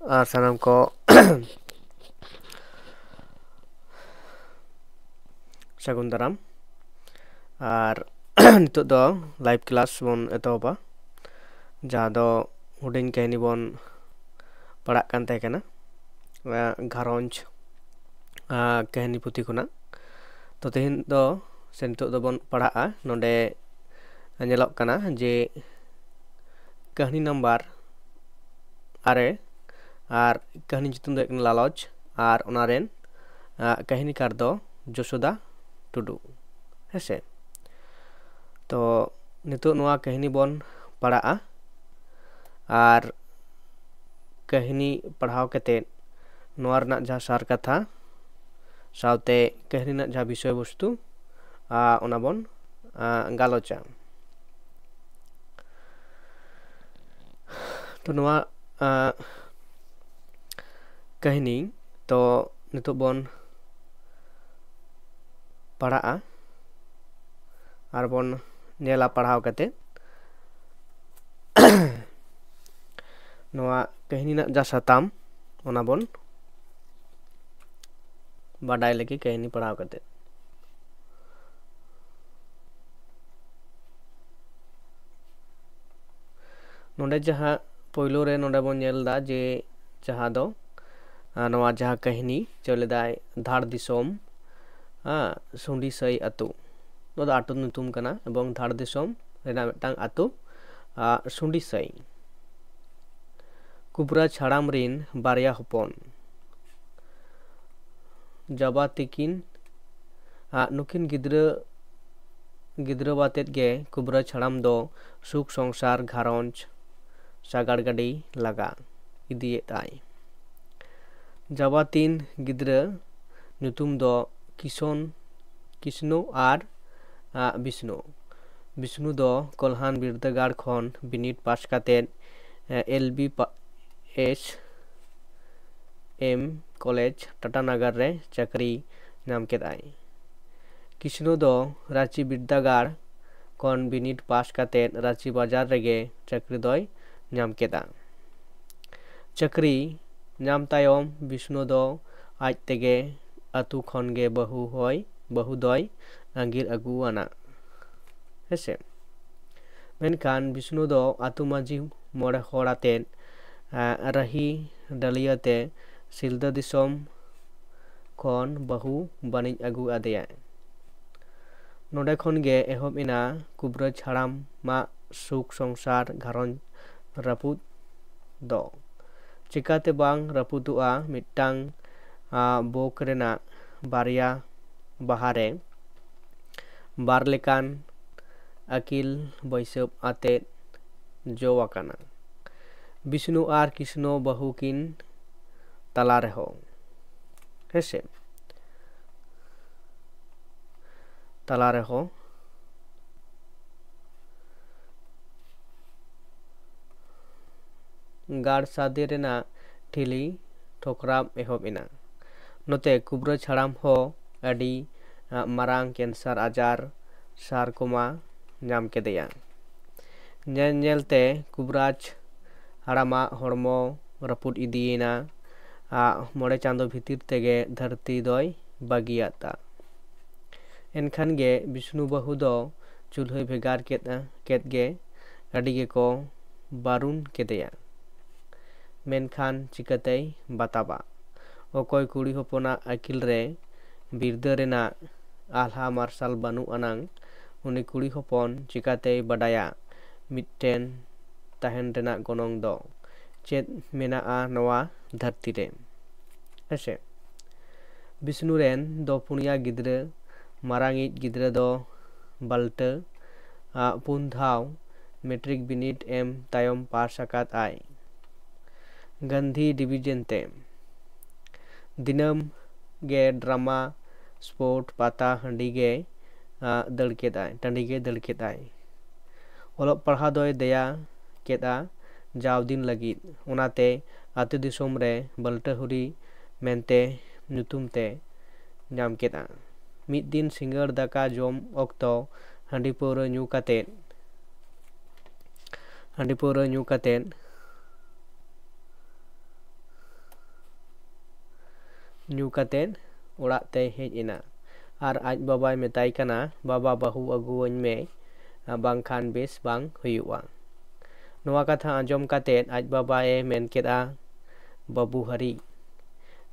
ᱟᱨ ᱥᱟᱱᱟᱢ ᱠᱚ ᱥᱟᱹᱜᱩᱱ ᱫᱟᱨᱟᱢ ᱟᱨ ᱱᱤᱛᱚᱜ ᱫᱚ ᱞᱟइव क्लास ᱵᱚᱱ ᱮᱛᱚᱦᱚᱵᱟ ᱡᱟᱦᱟᱸ ᱫᱚ ᱦᱩᱰᱤᱧ ᱠᱟᱹᱦᱱᱤ ᱵᱚᱱ ᱯᱟᱲᱦᱟᱜ ᱠᱟᱱ ᱛᱟᱦᱮᱸ ᱠᱟᱱᱟ ᱜᱷᱟᱨᱚᱸᱡᱽ ᱠᱟᱹᱦᱱᱤ ᱯᱩᱛᱷᱤ ᱠᱷᱚᱱᱟᱜ ᱛᱚ ᱛᱮᱦᱮᱧ ᱫᱚ ᱥᱮ ᱱᱤᱛᱚᱜ ᱫᱚᱵᱚᱱ ᱯᱟᱲᱦᱟᱜᱼᱟ ᱱᱚᱰᱮ ᱧᱮᱞᱚᱜ ᱠᱟᱱᱟ ᱡᱮ ᱠᱟᱹᱦᱱᱤ ᱱᱟᱢᱵᱟᱨ 6 ᱟᱨ ᱠᱟᱹᱦᱱᱤ ᱧᱩᱛᱩᱢ ᱫᱚ ᱦᱩᱭᱩᱜ ᱠᱟᱱᱟ ᱞᱟᱞᱚᱪ ᱟᱨ ᱚᱱᱟ ᱨᱮᱱ ᱠᱟᱹᱦᱱᱤᱠᱟᱨ ᱫᱚ ᱡᱚᱥᱳᱫᱟ ᱴᱩᱰᱩ ᱦᱮᱸᱥᱮ तो नितो नोआ कहानी बन पढ़ा और कहानी पढ़ाव कते नोआ रना जहाँ सार कथा सावते कहानी ना जहाँ विषय वस्तु ओना बन गालोचा तो नोआ कहानी तो नितो बन पढ़ा और बन नेला पढ़ाव कते नोआ कहानी ना जा साताम ओना बन बाडाय लगी कहानी पढ़ाव कते नोडे जहाँ पोइलो रे नोडे बन नेलदा जे जहाँ दो नोआ जहाँ कहानी चलेदाय धार दिसोम सुंडी सई अतु ᱱᱚᱣᱟ ᱟᱛᱳ ᱧᱩᱛᱩᱢ ᱠᱟᱱᱟ ᱮᱵᱚᱝ ᱫᱷᱟᱲ ᱫᱤᱥᱚᱢ ᱨᱮᱱᱟᱜ ᱢᱤᱫᱴᱟᱝ ᱟᱛᱳ ᱥᱩᱸᱰᱤ ᱥᱟᱹᱭ ᱠᱩᱵᱨᱟᱡ ᱦᱟᱲᱟᱢ ᱨᱤᱱ ᱵᱟᱨᱭᱟ ᱦᱚᱯᱚᱱ ᱡᱟᱵᱟ ᱛᱤᱠᱤᱱ ᱱᱩᱠᱤᱱ ᱜᱤᱫᱽᱨᱟᱹ ᱵᱟᱛᱮᱫ ᱜᱮ ᱠᱩᱵᱨᱟᱡ ᱦᱟᱲᱟᱢ ᱫᱚ ᱥᱩᱠ ᱥᱚᱝᱥᱟᱨ ᱜᱷᱟᱨᱚᱸᱡᱽ ᱥᱟᱜᱟᱲ ᱜᱟᱹᱰᱤ ᱞᱟᱜᱟ ᱤᱫᱤᱭᱮᱫᱟᱭ ᱡᱟᱵᱟ ᱛᱤᱱ ᱜᱤᱫᱽᱨᱟᱹ ᱧᱩᱛᱩᱢ ᱫᱚ किस्नो और विष्णु दो कोल्हान बिरदागाड़ खन बिनिट पास काते LBS कॉलेज टाटानगर रे चाकरी नाम केदाय किस्नो दो रांची बिरदागाड़ खन बिनिट पास काते रांची बाजार रेगे चाकरी दोय नाम केदा चाकरी नाम तायम विष्णु दो आज तेगे अतु खन गे बहु दोय आंगिर अगु आना हेसे मेनखान विष्णु दो आतु माजी मोड़े होड़ाते रही डलियाते सिलदा दिसोम खन बहु बानिज अगु आदेया नोडे खन गे एहब इना कुबराज हाड़ाम मा सुख संसार घारंज रापुद दो चिकाते बांग रापुदुआ मिट्टांग बोक रेना बारिया बाहारे बार लेकान अकिल बैसब आते जोवाकाना विष्णु आर किस्नो बहु किन तला रहो हेसे तला रहो गाड़ सादे रेना ठिली ठोकराम एहब इना नोते कुबराज हाड़ाम हो अडी मारांग कैंसर आजार सारकोमा नाम केदेया नेलते कुबराज हाड़ामा हड़मो रापुद इदियेना मोड़े चांदो भितिर तेगे धरती दोय बागियाता एनखान गे विष्णु बहु दो चूल्हे भेगार केत गे अडी गे को बारुन केदेया मेनखान चिकते बताबा ओकोय कुड़ी होपना अकिल रे बिरदा रेना आल्हा मार्शल बानु अनांग उनी कुड़ी होपन चिकाते बडाया मिट्टेन ताहेन रेना गनोंग दो चेत मेना नवा धरती रे हेसे विष्णु रेन दो पुनिया गिद्रे मारांगिज गिद्रे दो बाल्टे पुन धाव मेट्रिक बिनिट एम तायम पास आकात आय गांधी डिवीजन ते दिनम गे ड्रामा स्पोर्ट पाता हंडी गे टांडी गे दड़केदाय ओलग पढ़ा दोय दया केदा जाव दिन लगिद ओनाते आतु दिसोम रे बल्टहुरी मेनते ᱧᱩᱛᱩᱢ ते नाम केदा मिद दिन सिंगड़ दाका जोम ओक्तो हंडी पौरा ᱧᱩ ᱠᱟᱛᱮ ᱧᱩ ᱠᱟᱛᱮᱫ ᱚᱲᱟᱜ ᱛᱮᱭ ᱦᱮᱡ ᱮᱱᱟ ᱟᱨ ᱟᱡ ᱵᱟᱵᱟᱭ ᱢᱮᱛᱟᱭ ᱠᱟᱱᱟ, ᱵᱟᱵᱟ ᱵᱟᱹᱦᱩ ᱟᱹᱜᱩᱣᱟᱹᱧ ᱢᱮ, ᱵᱟᱝᱠᱷᱟन ᱵᱮᱥ ᱵᱟᱝ ᱦᱩᱭᱩᱜᱼᱟ᱾ ᱱᱚᱣᱟ ᱠᱟᱛᱷᱟ ᱟᱸᱡᱚᱢ ᱠᱟᱛᱮᱫ ᱟᱡ ᱵᱟᱵᱟᱭ ᱢᱮᱱ ᱠᱮᱫᱟ, ᱵᱟᱹᱵᱩ ᱦᱟᱹᱨᱤ,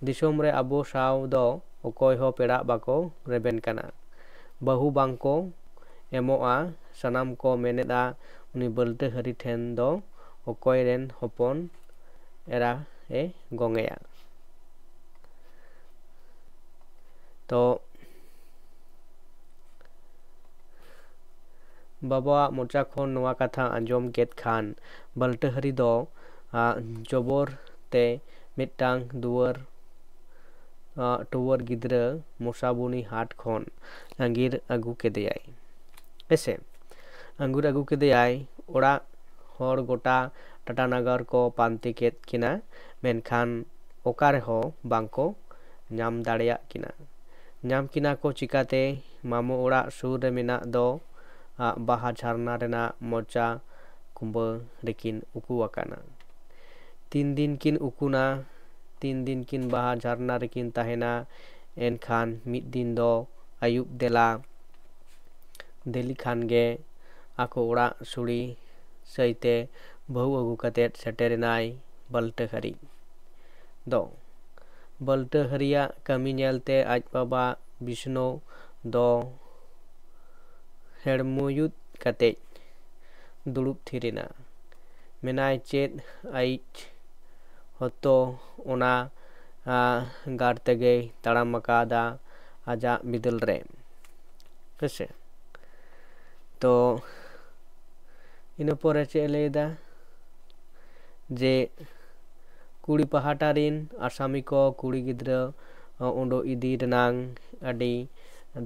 ᱫᱤᱥᱚᱢ ᱨᱮ ᱟᱵᱚ ᱥᱟᱶ ᱫᱚ ᱚᱠᱚᱭ ᱦᱚᱸ ᱯᱮᱲᱟ ᱵᱟᱠᱚ ᱨᱮᱵᱮᱱ ᱠᱟᱱᱟ, ᱵᱟᱹᱦᱩ ᱵᱟᱝᱠᱚ ᱮᱢᱚᱜᱼᱟ, ᱥᱟᱱᱟᱢ ᱠᱚ ᱢᱮᱱᱮᱫᱟ ᱩᱱᱤ ᱵᱟᱹᱞᱴᱟᱹ ᱦᱟᱹᱨᱤ ᱴᱷᱮᱱ ᱫᱚ ᱚᱠᱚᱭ ᱨᱮᱱ ᱦᱚᱯᱚᱱ ᱮᱨᱟ ᱮ ᱜᱚᱝᱮᱭᱟ᱾ ᱛᱚ ᱵᱟᱵᱟᱣᱟᱜ ᱢᱚᱪᱟ ᱠᱷᱚᱱ ᱱᱚᱣᱟ ᱠᱟᱛᱷᱟ ᱟᱸᱡᱚᱢ ᱠᱮᱫ ᱠᱷᱟᱱ ᱵᱟᱹᱞᱴᱟᱹ ᱦᱟᱹᱨᱤ ᱫᱚ ᱡᱚᱵᱚᱨ ᱛᱮ ᱢᱤᱫᱴᱟᱝ ᱴᱩᱣᱟᱹᱨ ᱜᱤᱫᱽᱨᱟᱹ ᱢᱚᱥᱟᱵᱩᱱᱤ ᱦᱟᱴ ᱠᱷᱚᱱ ᱟᱸᱜᱤᱨ ᱟᱹᱜᱩ ᱠᱮᱫᱮᱭᱟᱭ᱾ ᱦᱮᱸᱥᱮ, ᱟᱸᱜᱤᱨ ᱟᱹᱜᱩ ᱠᱮᱫᱮᱭᱟᱭ, ᱚᱲᱟᱜ ᱦᱚᱲ ᱜᱚᱴᱟ ᱴᱟᱴᱟᱱᱟᱜᱟᱨ ᱠᱚ ᱯᱟᱱᱛᱮ ᱠᱮᱫ ᱠᱤᱱᱟ, ᱢᱮᱱᱠᱷᱟᱱ ᱚᱠᱟ ᱨᱮᱦᱚᱸ ᱵᱟᱝᱠᱚ ᱧᱟᱢ ᱫᱟᱲᱮᱭᱟᱜ ᱠᱤᱱᱟ᱾ ᱧᱟᱢ ᱠᱤᱱᱟ ᱠᱚ ᱪᱤᱠᱟᱹᱛᱮ? ᱢᱟᱢᱚ ᱚᱲᱟᱜ ᱥᱩᱨ ᱨᱮ ᱢᱮᱱᱟᱜ ᱫᱚ ᱵᱟᱦᱟ ᱡᱷᱟᱨᱱᱟ ᱨᱮᱱᱟᱜ ᱢᱚᱪᱟ ᱠᱩඹᱟᱹ ᱨᱮᱠᱤᱱ ᱩᱠᱩ ᱟᱠᱟᱱᱟ᱾ 3 ᱫᱤᱱ ᱠᱤᱱ ᱩᱠᱩᱱᱟ, 3 ᱫᱤᱱ ᱠᱤᱱ ᱵᱟᱦᱟ ᱡᱷᱟᱨᱱᱟ ᱨᱮᱠᱤᱱ ᱛᱟᱦᱮᱱᱟ᱾ ᱮᱱᱠᱷᱟᱱ ᱢᱤᱫ ଦିନ ᱫᱚ ᱟᱹᱭᱩᱵ ᱫᱮᱞᱤ ᱠᱷᱟᱱ ᱜᱮ ᱟᱠᱚ ᱚᱲᱟᱜ ᱥᱩᱲᱤ ᱥᱟᱹᱭᱛᱮ ᱵᱟᱹᱦᱩ ᱟᱹᱜᱩ ᱠᱟᱛᱮᱫ ᱥᱮᱴᱮᱨᱮᱱᱟᱭ ᱵᱟᱹᱞᱴᱟᱹ ᱦᱟᱹᱨᱤ ᱫᱚ᱾ ᱵᱟᱹᱞᱴᱟᱹ ᱦᱟᱹᱨᱤᱭᱟᱜ ᱠᱟᱹᱢᱤ ᱧᱮᱞᱛᱮ ᱟᱡ ᱵᱟᱵᱟ ᱵᱤᱥᱱᱩ ᱫᱚ ᱦᱮᱲᱢᱩᱭᱩᱫ ᱠᱟᱛᱮᱫ ᱫᱩᱲᱩᱵ ᱛᱷᱤᱨᱮᱱᱟ᱾ ᱢᱮᱱᱟᱭ ᱪᱮᱫ ᱟᱭᱤᱡ ᱦᱚᱛᱚ ᱚᱱᱟ ᱜᱟᱲ ᱛᱮᱜᱮᱭ ᱛᱟᱲᱟᱢ ᱟᱠᱟᱫᱟ ᱟᱡᱟᱜ ᱵᱤᱫᱟᱹᱞ ᱨᱮ᱾ ᱦᱮᱸᱥᱮ, ᱛᱚ ᱤᱱᱟᱹ ᱯᱚᱨᱮ ᱪᱮᱫ ᱮ ᱞᱟᱹᱭᱫᱟ ᱡᱮ ᱠᱩᱲᱤ ᱯᱟᱦᱴᱟ ᱨᱮᱱ ᱟᱥᱟᱢᱤ ᱠᱚ ᱠᱩᱲᱤ ᱜᱤᱫᱽᱨᱟᱹ ᱩᱰᱩᱠ ᱤᱫᱤ ᱨᱮᱱᱟᱝ ᱟᱹᱰᱤ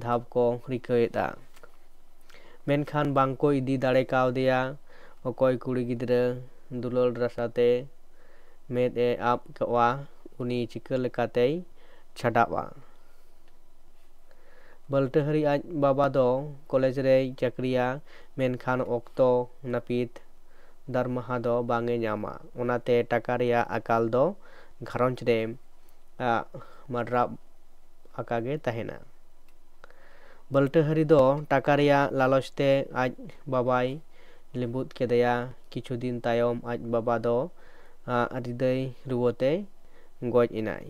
ᱫᱷᱟᱯ ᱠᱚ ᱨᱤᱠᱟᱹᱭᱮᱫᱟ, ᱢᱮᱱᱠᱷᱟᱱ ᱵᱟᱝᱠᱚ ᱤᱫᱤ ᱫᱟᱲᱮ ᱠᱟᱣᱫᱮᱭᱟ᱾ ᱚᱠᱚᱭ ᱠᱩᱲᱤ ᱜᱤᱫᱽᱨᱟᱹ ᱫᱩᱞᱟᱹᱲ ᱨᱟᱥᱟᱛᱮ ᱢᱮᱫ ᱮ ᱟᱵ ᱠᱚᱜᱼᱟ, ᱩᱱᱤ ᱪᱤᱠᱟᱹ ᱞᱮᱠᱟᱛᱮᱭ ᱪᱷᱟᱰᱟᱜᱼᱟ? ᱵᱟᱹᱞᱴᱟᱹ ᱦᱟᱹᱨᱤ ᱟᱡ ᱵᱟᱵᱟ ᱫᱚ ᱠᱚᱞᱮᱡᱽ ᱨᱮᱭ ᱪᱟᱹᱠᱨᱤᱭᱟ, ᱢᱮᱱᱠᱷᱟन ᱚᱠᱛᱚ ᱱᱟᱹᱯᱤᱛ ᱫᱟᱨᱢᱟᱦᱟ ᱫᱚ ᱵᱟᱝ ᱮ ᱧᱟᱢᱟ᱾ ᱚᱱᱟᱛᱮ ᱴᱟᱠᱟ ᱨᱮᱭᱟᱜ ᱟᱠᱟᱞ ᱫᱚ ᱜᱷᱟᱨᱚᱸᱡᱽ ᱨᱮ ᱢᱟᱰᱨᱟᱵ ᱟᱠᱟᱜᱮ ᱛᱟᱦᱮᱱᱟ᱾ ᱵᱟᱹᱞᱴᱟᱹ ᱦᱟᱹᱨᱤ ᱫᱚ ᱴᱟᱠᱟ ᱨᱮᱭᱟᱜ ᱞᱟᱞᱚᱪ ᱛᱮ ᱟᱡ ᱵᱟᱵᱟᱭ ᱞᱮᱵᱩᱫ ᱠᱮᱫᱮᱭᱟ᱾ ᱠᱤᱪᱷᱩ ᱫᱤᱱ ᱛᱟᱭᱚᱢ ᱟᱡ ᱵᱟᱵᱟ ᱫᱚ ᱦᱨᱤᱫᱚᱭ ᱨᱩᱣᱟᱹᱛᱮ ᱜᱚᱡ ᱮᱱᱟᱭ᱾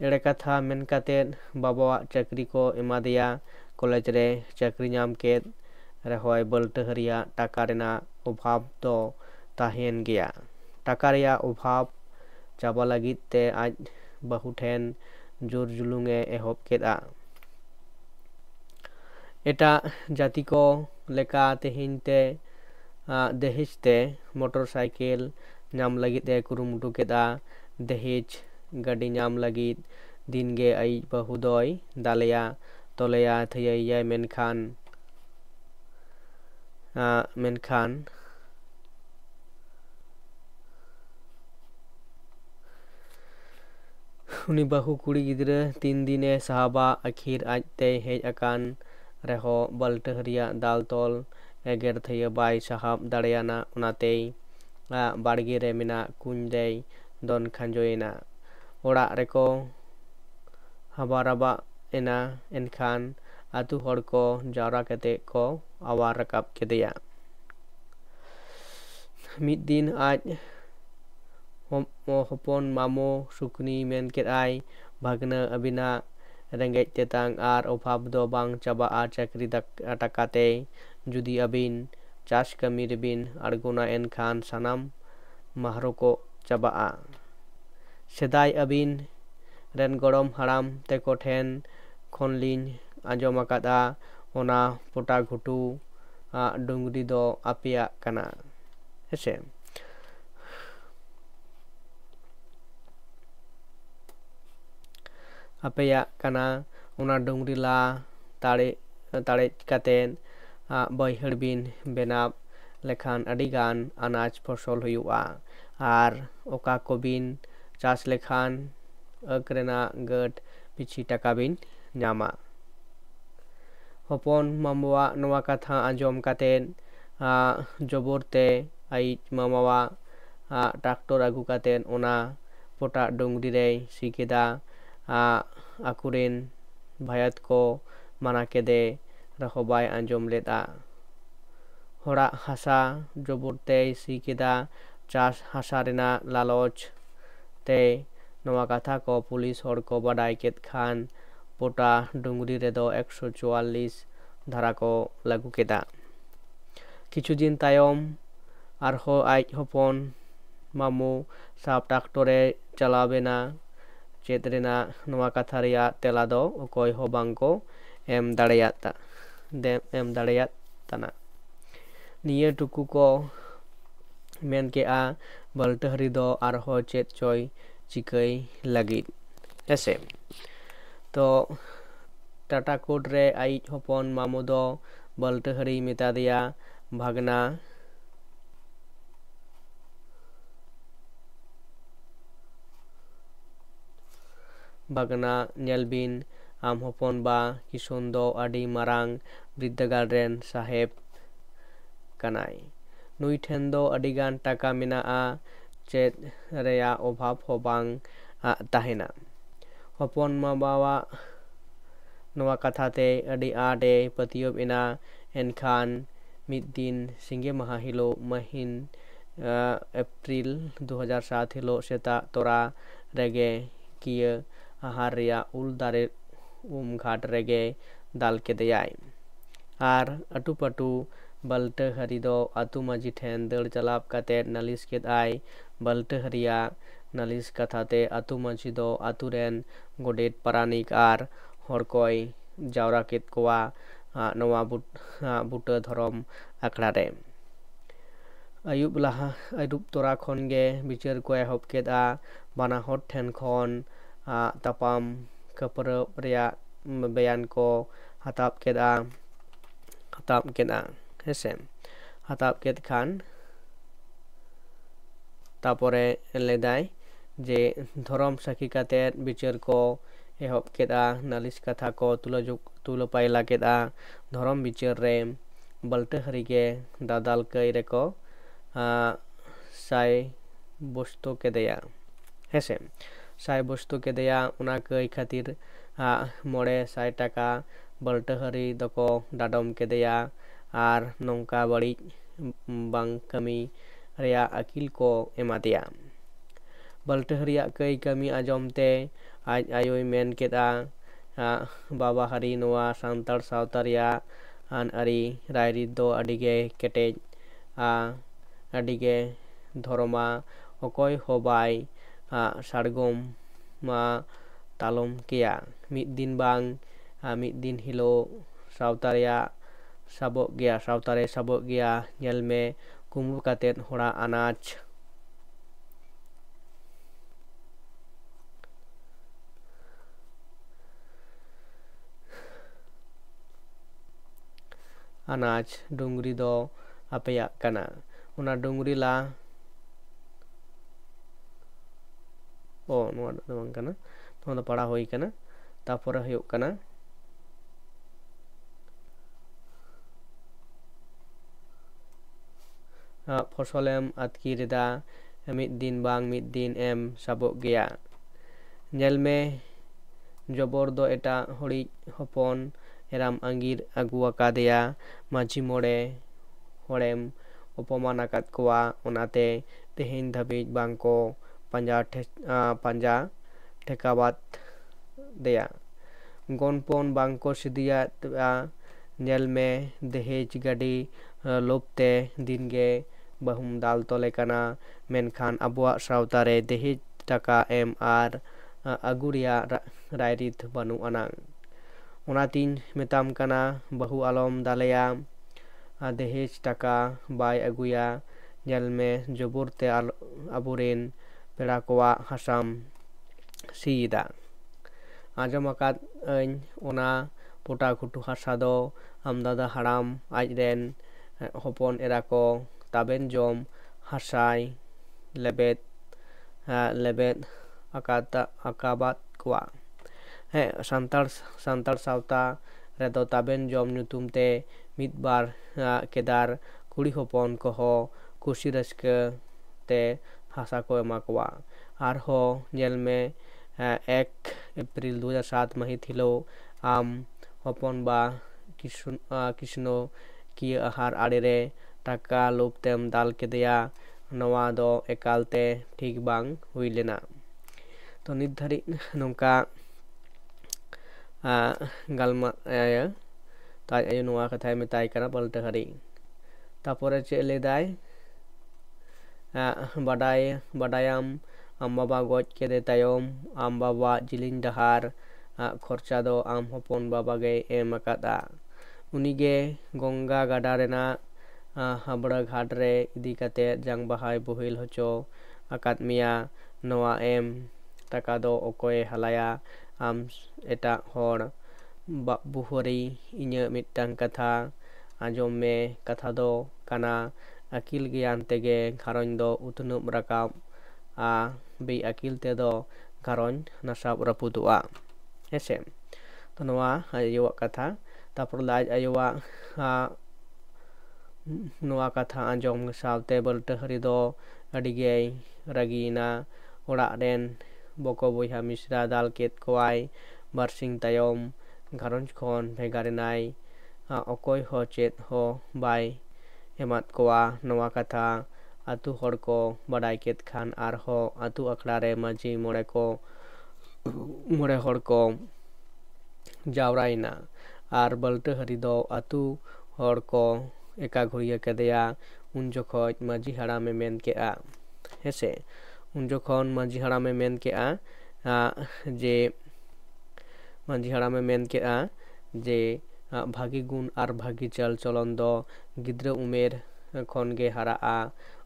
ᱮᱲᱮ ᱠᱟᱛᱷᱟ ᱢᱮᱱ ᱠᱟᱛᱮᱫ ᱵᱟᱵᱟᱣᱟᱜ ᱪᱟᱹᱠᱨᱤ ᱠᱚ ᱮᱢᱟᱫᱮᱭᱟ᱾ ᱠᱚᱞᱮᱡᱽ ᱨᱮ ᱪᱟᱹᱠᱨᱤ ᱧᱟᱢ ᱠᱮᱫ ᱨᱮᱦᱚᱸᱭ ᱵᱟᱹᱞᱴᱟᱹ ᱦᱟᱹᱨᱤᱭᱟᱜ ᱴᱟᱠᱟ ᱨᱮᱱᱟᱜ ᱚᱵᱷᱟᱵ ᱫᱚ ᱛᱟᱦᱮᱱ ᱜᱮᱭᱟ᱾ ᱴᱟᱠᱟ ᱨᱮᱭᱟᱜ ᱚᱵᱷᱟᱵ ᱪᱟᱵᱟ ᱞᱟᱹᱜᱤᱫ ᱛᱮ ᱟᱡ ᱵᱟᱹᱦᱩ ᱴᱷᱮᱱ ᱡᱳᱨ ᱡᱩᱞᱩᱝ ᱮ ᱮᱦᱚᱵ ᱠᱮᱫᱼᱟ᱾ ᱮᱴᱟᱜ ᱡᱟᱹᱛᱤ ᱠᱚ ᱞᱮᱠᱟ ᱫᱮᱦᱮᱡ ᱛᱮ ᱢᱚᱴᱚᱨ ᱥᱟᱭᱠᱮᱞ ᱧᱟᱢ ᱞᱟᱹᱜᱤᱫ ᱮ ᱠᱩᱨᱩᱢᱩᱴᱩ ᱠᱮᱫᱼᱟ᱾ ᱫᱮᱦᱮᱡ ᱜᱟᱹᱰᱤ ᱧᱟᱢ ᱞᱟᱹᱜᱤᱫ ᱫᱤᱱᱜᱮ ᱟᱭᱤᱡ ᱵᱟᱹᱦᱩ ᱫᱚᱭ ᱫᱟᱞᱮᱭᱟ, ᱛᱚᱞᱮᱭᱟ, ᱛᱷᱤᱭᱟᱹᱭᱮᱭᱟ, ᱢᱮᱱᱠᱷᱟᱱ ᱩᱱᱤ ᱵᱟᱹᱦᱩ ᱠᱩᱲᱤ ᱜᱤᱫᱽᱨᱟᱹ 3 ᱫᱤᱱᱮ ᱥᱟᱦᱟᱵᱟ᱾ ᱟᱹᱠᱷᱤᱨ ᱟᱡ ᱛᱮᱭ ᱦᱮᱡ ᱟᱠᱟᱱ ᱨᱮᱦᱚᱸ ᱵᱟᱹᱞᱴᱟᱹ ᱦᱟᱹᱨᱤᱭᱟᱜ ᱫᱟᱞ ᱛᱚᱞ ᱮᱜᱮᱨ ᱛᱷᱤᱭᱟᱹ ᱵᱟᱭ ᱥᱟᱦᱟᱵ ᱫᱟᱲᱮᱭᱟᱱᱟ᱾ ᱚᱱᱟᱛᱮ ᱵᱟᱲᱜᱮ ᱨᱮ ᱢᱮᱱᱟᱜ ᱠᱩᱧ ᱨᱮᱭ ᱫᱚᱱ ᱠᱷᱟᱸᱡᱚᱭᱮᱱᱟ᱾ ᱚᱲᱟᱜ ᱨᱮᱠᱚ ᱦᱟᱵᱟᱨᱟᱵᱟᱜ ᱮᱱᱟ᱾ ᱮᱱᱠᱷᱟᱱ ᱟᱹᱛᱩ ᱦᱚᱲ ᱠᱚ ᱡᱟᱣᱨᱟ ᱠᱟᱛᱮᱫ ᱠᱚ ᱟᱣᱟᱨ ᱨᱟᱠᱟᱵ ᱠᱮᱫᱮᱭᱟ᱾ ᱢᱤᱫ ᱫᱤᱱ ᱟᱡ ᱦᱚᱯᱚᱱ ᱢᱟᱢᱚ ᱥᱩᱠᱱᱤ ᱢᱮᱱ ᱠᱮᱫᱼᱟᱭ, ᱵᱷᱟᱜᱽᱱᱟᱹ, ᱟᱹᱵᱤᱱᱟᱜ ᱨᱮᱸᱜᱮᱡ ᱛᱮᱛᱟᱝ ᱟᱨ ᱚᱵᱷᱟᱵ ᱫᱚ ᱵᱟᱝ ᱪᱟᱵᱟᱜᱼᱟ ᱪᱟᱹᱠᱨᱤ ᱴᱟᱠᱟᱛᱮ᱾ ᱡᱩᱫᱤ ᱟᱹᱵᱤᱱ ᱪᱟᱥ ᱠᱟᱹᱢᱤ ᱨᱮᱵᱤᱱ ᱟᱬᱜᱚᱱᱟ, ᱮᱱᱠᱷᱟᱱ ᱥᱟᱱᱟᱢ ᱢᱟᱦᱨᱚ ᱪᱟᱵᱟᱜᱼᱟ᱾ ᱥᱮᱫᱟᱭ ᱟᱹᱵᱤᱱ ᱨᱮᱱ ᱜᱚᱲᱚᱢ ᱦᱟᱲᱟᱢ ᱛᱮᱠᱚ ᱴᱷᱮᱱ ᱠᱷᱚᱱᱞᱤᱧ ᱟᱸᱡᱚᱢ ᱟᱠᱟᱫᱼᱟ, ᱚᱱᱟ ᱯᱚᱴᱟ ᱜᱷᱩᱴᱩ ᱰᱩᱝᱨᱤ ᱫᱚ ᱟᱯᱮᱭᱟᱜ ᱠᱟᱱᱟ᱾ ᱦᱮᱸᱥᱮ, ᱟᱯᱮᱭᱟᱜ ᱠᱟᱱᱟ᱾ ᱚᱱᱟ ᱰᱩᱝᱨᱤ ᱞᱟ ᱛᱟᱲᱮᱡ ᱠᱟᱛᱮᱫ ᱵᱟᱹᱭᱦᱟᱹᱲ ᱵᱤᱱ ᱵᱮᱱᱟᱣ ᱞᱮᱠᱷᱟᱱ ᱟᱹᱰᱤᱜᱟᱱ ᱟᱱᱟᱡ ᱯᱷᱚᱥᱚᱞ ᱦᱩᱭᱩᱜᱼᱟ᱾ ᱟᱨ ᱚᱠᱟ ᱠᱚᱵᱤᱱ ᱪᱟᱥ ᱞᱮᱠᱷᱟᱱ ᱟᱹᱠ ᱨᱮᱱᱟᱜ ᱜᱟᱹᱴ ᱯᱤᱪᱷᱤ ᱴᱟᱠᱟ ᱵᱤᱱ ᱧᱟᱢᱟ᱾ ᱦᱚᱯᱚᱱ ᱢᱟᱢᱚᱣᱟᱜ ᱱᱚᱣᱟ ᱠᱟᱛᱷᱟ ᱟᱸᱡᱚᱢ ᱠᱟᱛᱮᱫ ᱡᱚᱵᱚᱨ ᱛᱮ ᱟᱭᱤᱡ ᱢᱟᱢᱟᱣᱟᱜ ᱴᱨᱟᱠᱴᱚᱨ ᱟᱹᱜᱩ ᱠᱟᱛᱮᱫ ᱚᱱᱟ pota dungri rei si keda akuren bhayat ko mana kede reho bai anjom leda horak hasa jobor te si keda chas hasa rena laloch te noa katha ko pulis hor ko badai ket khan pota dungri redo 144 dhara ko lagu keda kichu din tayom arho aj hopon mamu sab traktore chalabena chet rena noa katha reya tela do okoy ho bangko em dareyat tana niya tuku ko men ke a baltahri do arho chet choy chikai lagit ese to Tata Code re ai hopon mamu do baltahri meta deya bhagna nyelbin am hopon ba kison do adi marang briddagar ren saheb kanai nui then do adigan taka menaa chet reya obhab ho bang tahena hopon ma bawa noa katha te adi ade patiob ena enkhan mid din singe maha hilo mahin April 2007 hilo seta tora rege kiya ahar reya ul dare ghat rege dal kedeyai ar atu patu baltahari do atu maji then dal jalap kate nalis ket ai baltahariya nalis katha te atu maji do atu ren godet paranik ar horkoi jawra ket kowa noa buta dhorom akra re ayub tora khon ge bichar ko ehop keda bana hot then khon tapam kapara reya bayan ko hatap keda hese hatap ket khan tapore ledai je dhorom sakhi kate bichar ko ehop keda nalis katha ko tulopai la keda dhorom bichar re baltahari ge dadal kai reko sai bosto kedeya hese sai bosto kedeya una kai khatir 900 taka baltahari doko dadom kedeya ar nongka bari bang kami reya akil ko emadeya baltahariya kai kami ajom te aj ayoy men keda baba hari noa santar sautaria an ari rairi do adige ketej adige dhoroma okoy hobai sargom ma talom keya mid din bang mid din hilo sautaria sabok geya nyelme kumbu katet hora anaj dungri do apeya kana una dungri la noa do bang kana noa do pada hoi kana tapore huyuk kana fosolem atki reda mid din bang mid din em sabok geya nyelme jobor do eta hori hopon eram angir agu akadeya maji more horem opoman akat kowa onate tehin dhabij bangko panja thekabat deya gonpon bangko sidiya nyelme dehej gadi lobte dinge bahum dal tole kana menkhan abuak sauta re dehej taka em ar aguria rairit banu anang onatin metam kana bahu alom daleya dehej taka bai aguya nyelme jobor te aburen pera kowa hasam sida ajom akat ain ona pota khutu hasa do amdada haram ajren hopon era ko taben jom hasai lebet akabat kowa santar sauta redo taben jom nyutum te midbar kedar kuri hopon koho kusi raska te hasa ko ema kowa आरहो नेल में 1 April 2007 महित हिलो आम हपन बा कृष्णो की आहार आड़े रे टाका लोभतेम दाल केदेया नवा दो एकालते ठीक बांग हुई लेना। तो नित धारी नोंका गालमा ताज आयो नोआ कथाय मेताय कना बलते हरी तापरे चे लेदाय बाडायाम आम बाबा गज केदे तायम आम बाबा जिलिन डहार खर्चा दो आम हपन बाबा गे एम अकादा उनीगे गंगा गाडा रेना हाबड़ा घाट रे इदी काते जांग बाहाय बोहिल होचो अकाद मिया नोआ एम टाका दो ओकोय हलाया आम एटा होड़ बुहरी इन्या मिट्टांग कथा आजम में कथा दो काना अकिल ज्ञान तेगे घारों दो उतनुब राकाब बे अकिल ते दो घारों नसाब रपुदुआ हेसे। तो नोआ आयुवा कथा तापर लाज आयुवा नोआ कथा आजम सावते बलते हरी दो अडिगे रगीना ओड़ा रेन बको बोहा मिश्रा दाल केत कोआय बारसिंग तायम घारों खन भेगारेनाय अकोय हो चेत हो बाय हेमात कोआ नोआ कथा आतु हड़ को बडाय केत खान आर हो आतु अखड़ा रे माजी मोड़े हड़ को जावरायना आर बलते हरी दो आतु हड़ को एका घुरिया केदेया उन जोखोज माजी हड़ा में मेन केआ हेसे उन जोखन माजी हड़ा में मेन केआ जे माजी हड़ा में मेन केआ जे भागी गुण आर भागी चल चलन दो गिद्र उमेर खन गे हराआ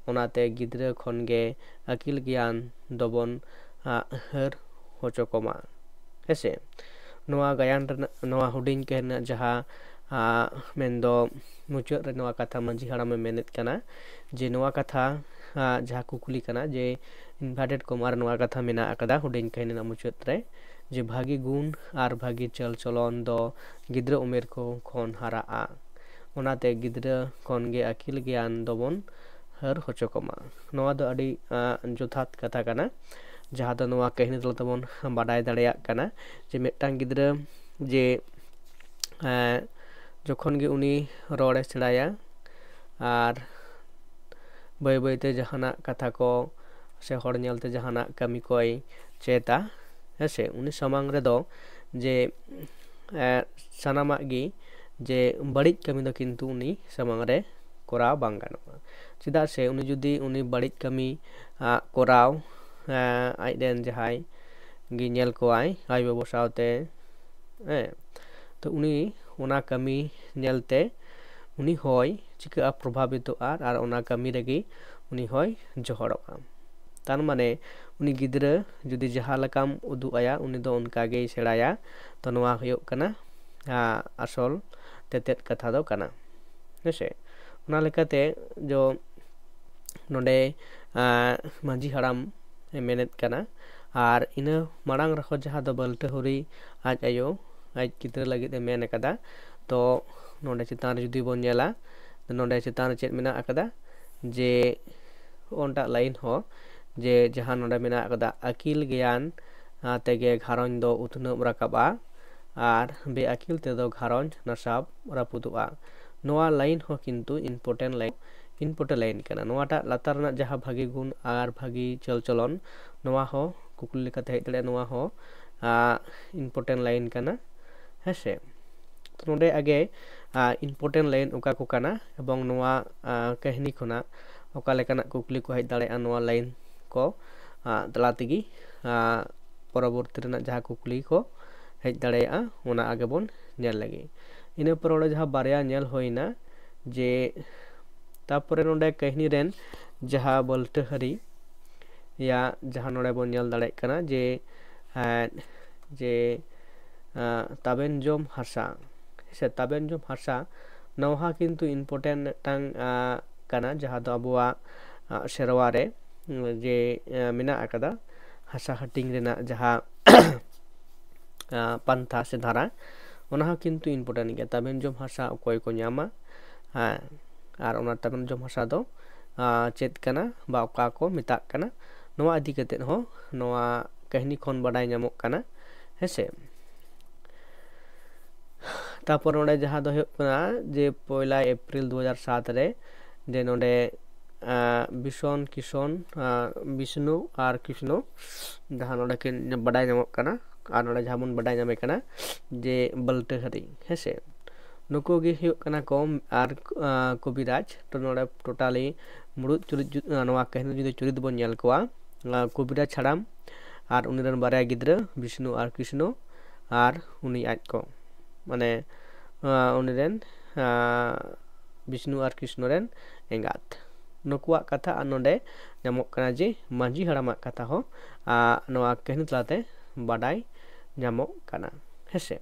ओनाते गिद्र खन गे अकिल ज्ञान दोबन हर होचोकोमा हेसे। नोआ गायन नोआ हुडिंग के जहा मेन्दो मुचाद रे नोआ कथा माजी हड़ा में मेनेत कना जे नोआ कथा जहा कुकुली कना जे इन्वर्टेड कमार नोआ कथा मेना अकदा हुडिंग के ना मुचाद रे जे भागी गुण आर भागी चल चलन दो गिद्र उमेर को खन हराआ ओनाते गिद्र खन गे अकिल ज्ञान दोबन हर होचोकोमा नोआ दो अडी जोथात कथा कना जहाँ दो नोआ कहनी तल तबन बाडाय दाड़ेया कना जे मिदटांग गिद्र जे जखन गे उनी रोड़े सेड़ाया आर बै बैते जहाना कथा को से हड़ नेलते जहाना कमी कोय चेता हेसे उनी समांग रे दो जे सनामाग गी जे बड़िज कमी दो किन्तु उनी समांग रे कोराव बांग गानोआ चेदा से उनी जुदी उनी बड़िज कमी कोराव आइडेन जहाय गी नेल कोआय आय बाबू सावते तो उनी ओना कमी नेलते उनी होय चिका प्रभावितोआ आर ओना कमी रेगी उनी होय जोहड़ोआ तार माने उनी गिद्र जुदी जहा लकाम उदु आया उनी दो उनका गे सेड़ाया तो नोआ हुयोग कना असल तेतेत कथा दो कना हेसे ओना लेकाते जो नोडे माजी हड़ाम मेनेत कना आर इना मारांग रखो जहा दो बलते हुरी आज आयो आज गिद्र लगित मेन कदा तो नोडे चितान जुदी बोन नेला नोडे चितान चेत मेना अकदा जे ओंटा लाइन हो जे जहां नोडे मेना अकदा अकिल ज्ञान तेगे घारों दो उतनब राकाबा आर बे अकिल ते दो घारों नसाब रापुदुआ नोआ लाइन हो किन्तु इम्पोर्टेंट लाइन कना नोआटा लातार ना जहां भागी गुण आर भागी चल चलन नोआ हो कुकुल लेकाते हेज दड़े नोआ हो इम्पोर्टेंट लाइन कना हेसे। तो नोडे आगे इम्पोर्टेंट लाइन ओका को कना एबं नोआ कहनी खुना ओका लेकाना कुकुली को हेज दड़े नोआ लाइन को तला तेगी परवर्ती रेना जहां कुकुली को हेज दड़ेया ओना आगे बोन नेल लगी इना पर ओडे जहां बारया नेल होइना जे तापरे नोडे कहनी रेन जहां बलते हरी या जहां नोडे बोन नेल दड़े कना जे ताबेन जोम हासा से ताबेन जोम हासा नौहा किन्तु इम्पोर्टेंट टांग कना जहां दो अबुआ सेरवा रे जे मेना अकदा हासा हटिंग रेना जहां पंथा से धारा ओना किन्तु इम्पोर्टेंट गया ताबेन जोम हासा अकोय को न्यामा आर ओना ताबेन जोम हासा दो चेत कना बा ओका को मेता कना नवा इदी कते हो नवा कहनी खन बडाय नामक कना हेसे तापर नोडे जहां दो हुयुग कना जे 1 एप्रिल 2007 रे जे नोडे बिशन किशन विष्णु और कृष्ण जहां नोडे के बडाय नामक कना और नोडे जहां बन बडाय नामे कना जे बल्टहरी हेसे नुको गे हुयुग कना को और कविराज तो नोडे टोटाली मुरुद चुरित नवा कहनी जुदि चुरित बन नेल कोआ कविराज छाड़ाम और उनिरन बारया गिद्रा विष्णु और कृष्ण और उनी आज को माने उनिरन विष्णु और कृष्ण रेन एंगात नुकुआ कथा और नोडे नामक कना जे मांझी हड़ामा कथा हो नवा कहनी तलाते बाडाय नामक कना हेसे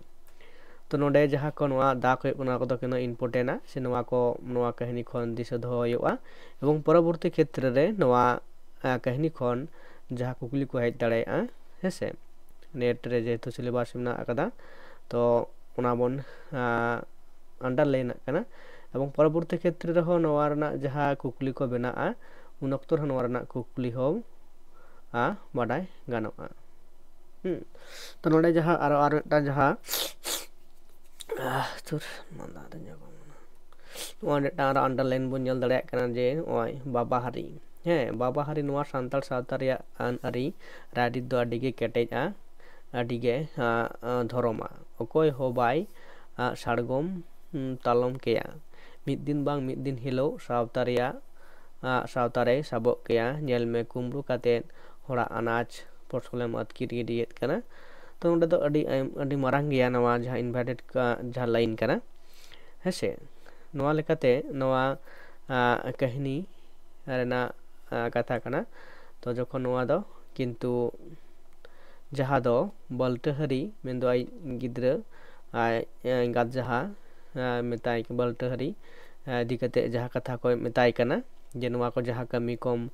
तो नोडे जहां को नवा दा को कोना को केना इम्पोर्टेंट से नवा को नवा कहनी खन दिस दो होयुआ एवं परवर्ती क्षेत्र रे नवा कहनी खन जहां कुकली को हेज दाड़ाया हेसे नेट रे जेतु सिलेबस मेना आकदा तो ओना बन अंडरलाइन कना एवं परवर्ती क्षेत्र रे हो नवा रना जहां कुकली को बेना उन अक्तर नवा रना कुकली हो बाडाय गानोआ तो नोडे जहां आरो जहां तुर मंदा दा अंडरलाइन बन नेल दाड़ाया कना जे ओय बाबा हारी हे बाबा हारी नवा सांताल सावता रे आन आरी राडी दो अडिगे केटेजा अडिगे धर्मा अकोय हो बाय साड़गम तालम केया मिद दिन बांग मिद दिन हिलो सावता रे साबो केया नेल में कुमरू काते होड़ा अनाज पटोलेम अतकिर गिडियत कना तो नोडे दो अडी मारांग गया नवा जहां इनवर्टेड का जहां लाइन कना हेसे नवा लेकाते नवा कहनी रेना कथा कना तो जखन नवा दो किंतु जहां दो बल्टहरी मेंदो आई गिद्रा गाद जहां मेताय बल्टहरी दिकते जहां कथा को मेताय कना जे नवा को जहां कमी कम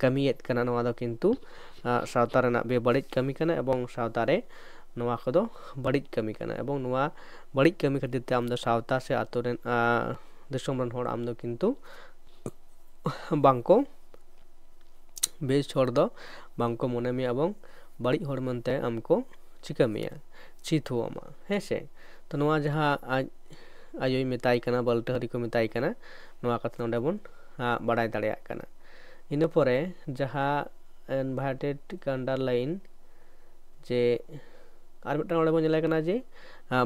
कमीयत कना नवा दो किंतु सावता रेना बेबाड़िज कमी कना एवं सावता रे नवा को दो बाड़िज कमी कना एवं नवा बाड़िज कमी खातिर ते आम दो सावता से आतो रेन दिसोम रन होड़ आम दो किंतु बांको बेस छोड़ दो बांको मोने में एवं बाड़िज होड़ मनते आमको चिका मिया चित हुआमा हेसे तो नवा जहां आयोय मेताय कना बल्टहरी को मेताय कना नवा कथा नोडे बन बाडाय दाड़ेया कना इन परे जहां इनवर्टेड अंडरलाइन जे आर मिटन नोडे बन नेले कना जे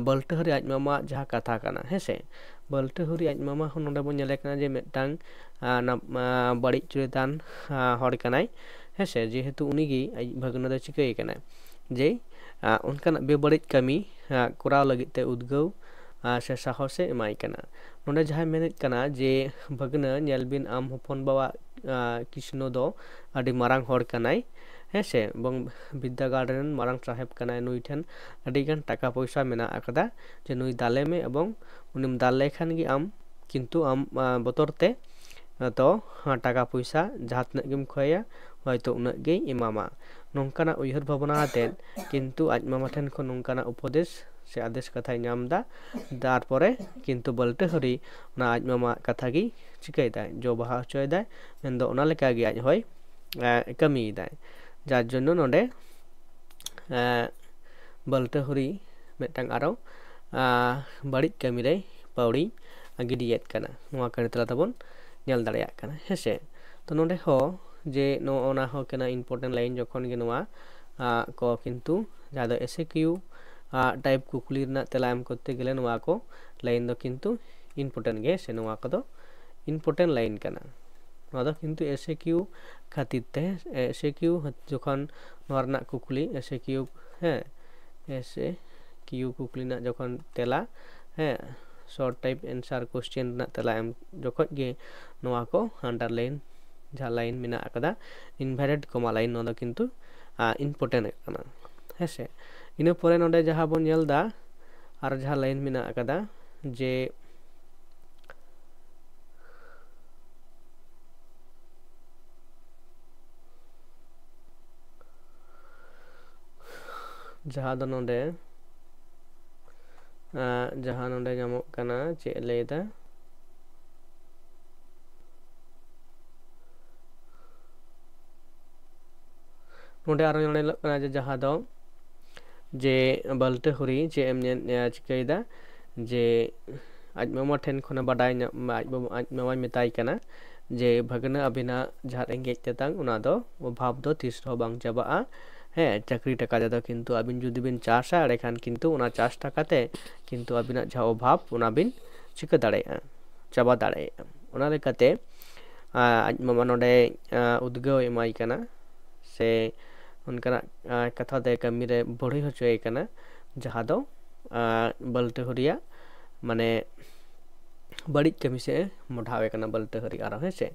बल्टहरी आज मामा जहां कथा कना हेसे बल्टहरी आज मामा हो नोडे बन नेले कना जे मिटन बाड़िज चुरितान हड़ कनाय हेसे जेहेतु उनी गी आज भगना दो चिकाय कना जे उनकान बेबाड़िज कमी कोराव लगिते उद्गव से साहसे एमाय कना नोडे जहां मेनेज कना जे भगना नेलबिन आम हपन बाबा कृष्ण दो अडी मारांग हड़ कनाय हेसे बंग विद्यागार रेन मारांग साहेब कनाय नुई ठन अडी गान टाका पैसा मेना आकदा जे नुई दाले में एवं उनिम दाले खान गी आम किंतु आम बतरते तो टाका पैसा जहां तने गिम खोया हयतो उना गे इमामा नोंकाना उयहर भावना आते किंतु आज मामा ठन को नोंकाना उपदेश से आदेश कथा नामदा तारपरे किंतु बल्टहरी ना आज मामा कथा गी चिकाय दाय जो बाहा चोय दाय मेंदो ओना लेका गे आज होय कमी दाय जार जन्नो नोडे बल्टहरी मेटांग आरो बाड़िज कमी रे पाउड़ी गिडियत कना नोआ कने तला तबन नेल दाड़ेया कना हेसे तो नोडे हो जे नो ओना हो केना इम्पोर्टेंट लाइन जखन गे नोआ को किंतु जादो एसक्यू टाइप कुकली ना तेला एम करते गेले नोआ को लाइन दो किंतु इम्पोर्टेंट गे से नोआ को दो इम्पोर्टेंट लाइन कना नोआ दो किंतु एसक्यू खातिर ते एसक्यू जखन नोआ रना कुकली एसक्यू है एसक्यू कुकली ना जखन तेला है शॉर्ट टाइप आंसर क्वेश्चन ना तेला एम जखन गे नोआ को अंडरलाइन जहां लाइन मेना आकदा इनवर्टेड कमा लाइन नोआ दो किंतु इम्पोर्टेंट कना हेसे इन परे नोडे जहां बन नेलदा और जहां लाइन मेना आकदा जे जहां दो नोडे नामक कना चे लेदा नोडे आरो ᱧᱮᱞᱚᱜ ᱠᱟᱱᱟ ᱡᱮ ᱡᱟᱦᱟᱸ ᱫᱚ जे बलते हुरी जे एम चिकायदा जे आज मामा ठेन खना बाडाय आज मामा मेताय कना जे भगना अबिना जहाँ रेंगेज तेतांग उना दो भाव दो तीस हो बांग चाबा है चाकरी टका दे किंतु अबिन जुदी बिन चाषा अड़े खान किंतु उना चाष टकाते किंतु अबिना जहाँ अभाव उना बिन चिका दाड़ेया चाबा दाड़ेया उना लेकाते आज मामा नोडे उद्गाव एमाय कना से उनका कथा दे कमी रे बढ़ी होचोए कना जहाँ दो बलते हुरिया माने बड़ी कमी से मोढ़ावे कना बलते हुरी आरो है से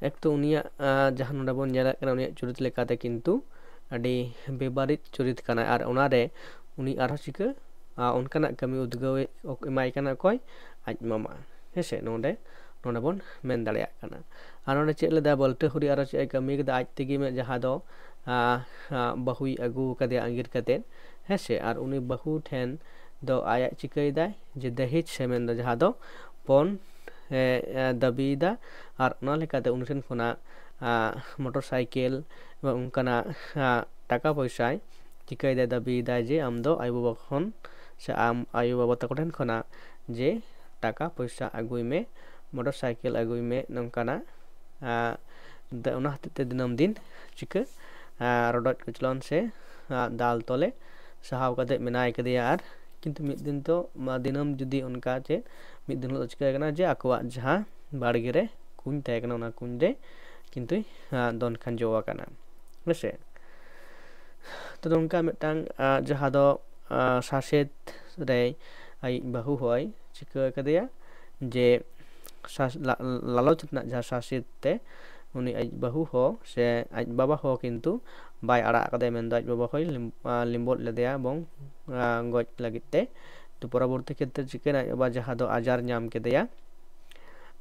एक तो उनिया जहाँ नोडे बोन नेला कना उनिया चुरित लेकाते किंतु अडी बेबारित चुरित कना आर उनारे उनी आरो चिका उनका कमी उद्गाव एमाय कना कोई आज मामा है से नोडे नोडे बोन मेन दाड़ेया कना आर नोडे चेक लेदा बलते हुरी आरो चे कमी कदा आज तेगी में जहाँ दो बहुई अगू कदे अंगिर कते है से आर उनी बहु ठेन दो आया चिकायदा जे दहेज से मेन दो जहाँ दो पन दबीदा आर ना लेकाते उनठेन खुना मोटरसाइकेल उनकाना टाका पैसा चिकायदा दबीदा जे आम दो आयु बाबा खन से आम आयु बाबा तको ठेन खुना जे टाका पैसा अगुई में मोटरसाइकेल अगुई में नंकाना उना हते दिनम दिन चिका रोडोज कचलन से दाल तोले सहाव कदे मेनाय कदे यार किंतु मिद दिन तो दिनम जुदी उनका चे मिद दिन लो चिका कना जे अकवा जहां बाड़गे रे कुंज तय कना उना कुंज रे किंतु दोन खान जोवा कना वैसे तो उनका मिटांग जहां दो सासेत रे आई बहु होय चिका कदे जे लालच ना जहां सासेत ते उनी आज बहु हो से आज बाबा हो किंतु बाय आड़ा कदे मेन आज बाबा होय लिम्बोट लेदेया बंग गज लगिते तो परवर्ती क्षेत्र चिकेन आज बाबा जहाँ दो आजार नाम केदेया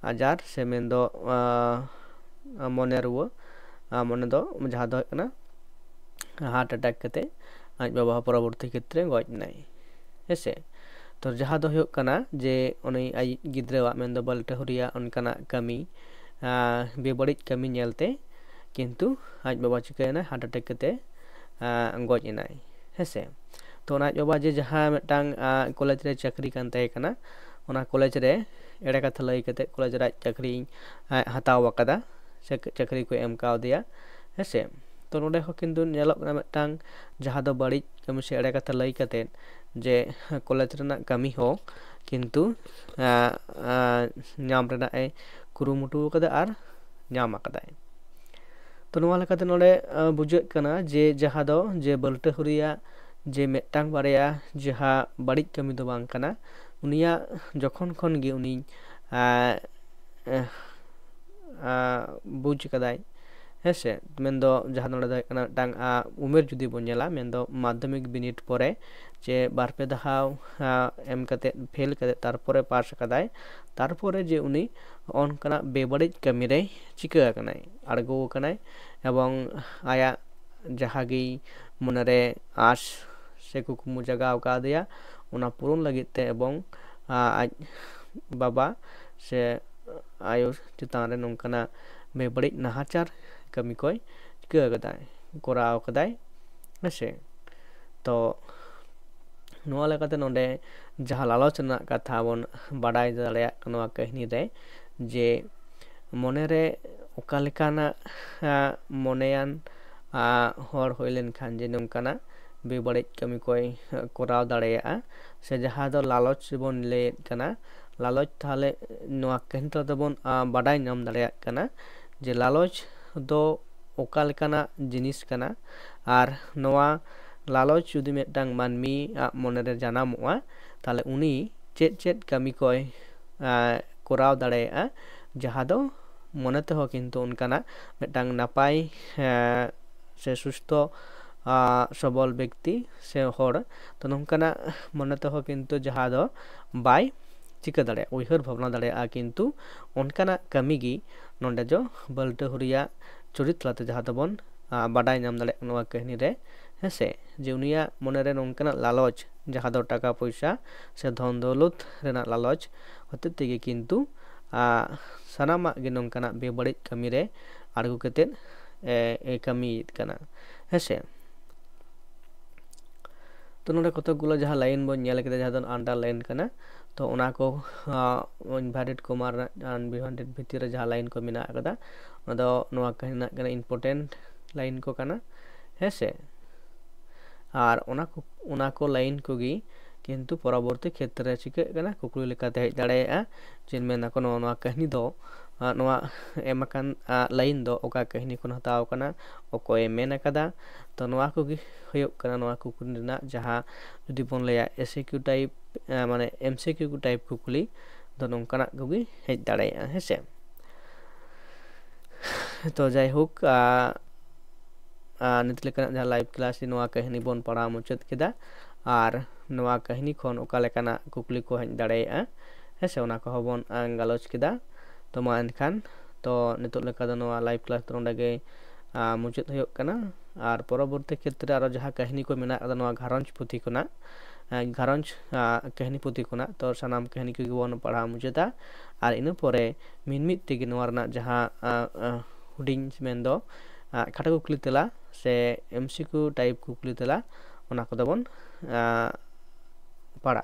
आजार से मेन दो मने रुआ मने दो जहाँ दो कना हार्ट अटैक कते आज बाबा परवर्ती क्षेत्र गज नाय ऐसे तो जहाँ दो हो कना जे उनी आज गिद्रेवा मेन दो बलटे हुरिया उनकाना कमी बेबड़िज कमी नेलते किंतु आज बाबा चिकायना हार्ट अटैक कते गज एनाय हेसे तो आज बाबा जे जहाँ मिटांग कॉलेज रे चाकरी कान तय कना उना कॉलेज रे एड़े कथा लई कते कॉलेज रे चाकरी हताव कदा से चाकरी को एम कावदिया हेसे तो नोडे हो किंतु नेलक ना मिटांग जहाँ दो बड़िज कमी से एड़े कथा लई कते जे कॉलेज रेना कमी हो किंतु नाम रेना ए कुरुमुटु कदा आर नाम कदाय तो नोवा लेकाते नोडे बुझे कना जे जहाँ दो जे बलटे हुरिया जे मेटांग बारेया जहाँ बड़िज कमी दो बांग कना उनिया जखन खन गे उनी बुझ कदाय हेसे मेन दो जहाँ नोडे दो कना टांग उमेर जुदी बोन नेला मेन दो माध्यमिक बिनिट परे जे बारपे दहाव एम कते फेल कते तारपरे पास कदाय तारपरे जे उनी उनकाना बेबड़िज कमी रे चिका कनाय आड़गो कनाय एवं आया जहागी मनरे आस से कुकुमु जगाव कादिया उना पूरण लगिते एवं आज बाबा से आयु चितान रे नोंकाना बेबड़िज नाहाचार कमी कोय चिका कदाय कोराव कदाय हेसे तो नोवा लेकाते नोडे जहाँ लालच ना कथा बन बाडाय दाड़ेया नोवा कहानी रे जे मने रे ओका लेकाना मनेयान हर होय लेनखान जे नोंकाना बेबड़िज कमी कोय कोराव दाड़ेया से जहाँ दो लालच बन ले कना लालच थाले नोवा कहानी तो बन बाडाय नाम दाड़ेया कना जे लालच दो ओका लेकाना जिनिस कना आर नोवा लालच जुदी मिटांग मानमी मने रे जानामोआ ताले उनी चेत चेत कमी कोय कोराव दाड़ेया जहाँ दो मनते हो किंतु उनकाना मिटांग नापाय से सुस्थ सबल व्यक्ति से हर तो नोंकाना मनते हो किंतु जहाँ दो बाय चिका दाड़े उयहर भावना दाड़ेया किंतु उनकाना कमी गी नोंडे जो बलटे हुरिया चरित लाते जहाँ दो बन बाडाय नाम दाड़े नोवा कहानी रे हेसे जे उनिया मने रे नोंकाना लालच जहाँ दो टाका पैसा से धन दौलत रेना लालच होते तेगे किंतु सानामा गे नोंकाना बेबड़िज कमी रे आड़गो कते कमी कना ᱦᱮᱸᱥᱮ ᱛᱚ ᱱᱚᱰᱮ ᱠᱚᱛᱚᱠগুলো ᱡᱟᱦᱟᱸ ᱞᱟᱭᱤᱱ ᱵᱚᱱ ᱧᱮᱞ ᱠᱮᱫᱟ ᱡᱟᱦᱟᱸ ᱫᱚ ᱟন্ডারলাইন ᱠᱟᱱᱟ ᱛᱚ ᱚᱱᱟ ᱠᱚ ইনভার্টেড কমা আনইনভার্টেড ভিতরে রে jaha line ko mena akada ona do noa kahina kana important line ko kana hese আর ona ko line ko gi কিন্তু পরবর্তী ক্ষেত্রে চিকে kana কুকুলি লেখাতে হেজ দাঁড়ায়া যেন মেনা কোন নোয়া কাহিনী do নোয়া এমাকান লাইন do oka কাহিনী কোন হতাও kana okoy mena kada তো নোয়া ko gi huyuk kana নোয়া কুকুলি rena jaha যদি বন লয়া এসকিউ টাইপ মানে এমসিকিউ টাইপ কুকুলি তো নংকানা ko gi হেজ দাঁড়ায়া হেসে তো যাই হোক nit lekana jaha live class ni noa kahini bon para muchat keda ar noa kahini khon oka lekana kukli ko heñ daᱲᱮᱭᱟᱜᱼᱟ hese ona ko hobon galoch keda to ma enkhan to nitok leka do noa live class to nonde ge muchat huyuk kana ar poroborti khetre aro jaha kahini ko mena ada noa gharonj puthi khona gharonj kahini puthi khona to sanam kahini ko bon para muchata ar ina pore minmit tege noa rena jaha huding mendo kata kukli tela se MCQ type kukli tela ona ko dabon para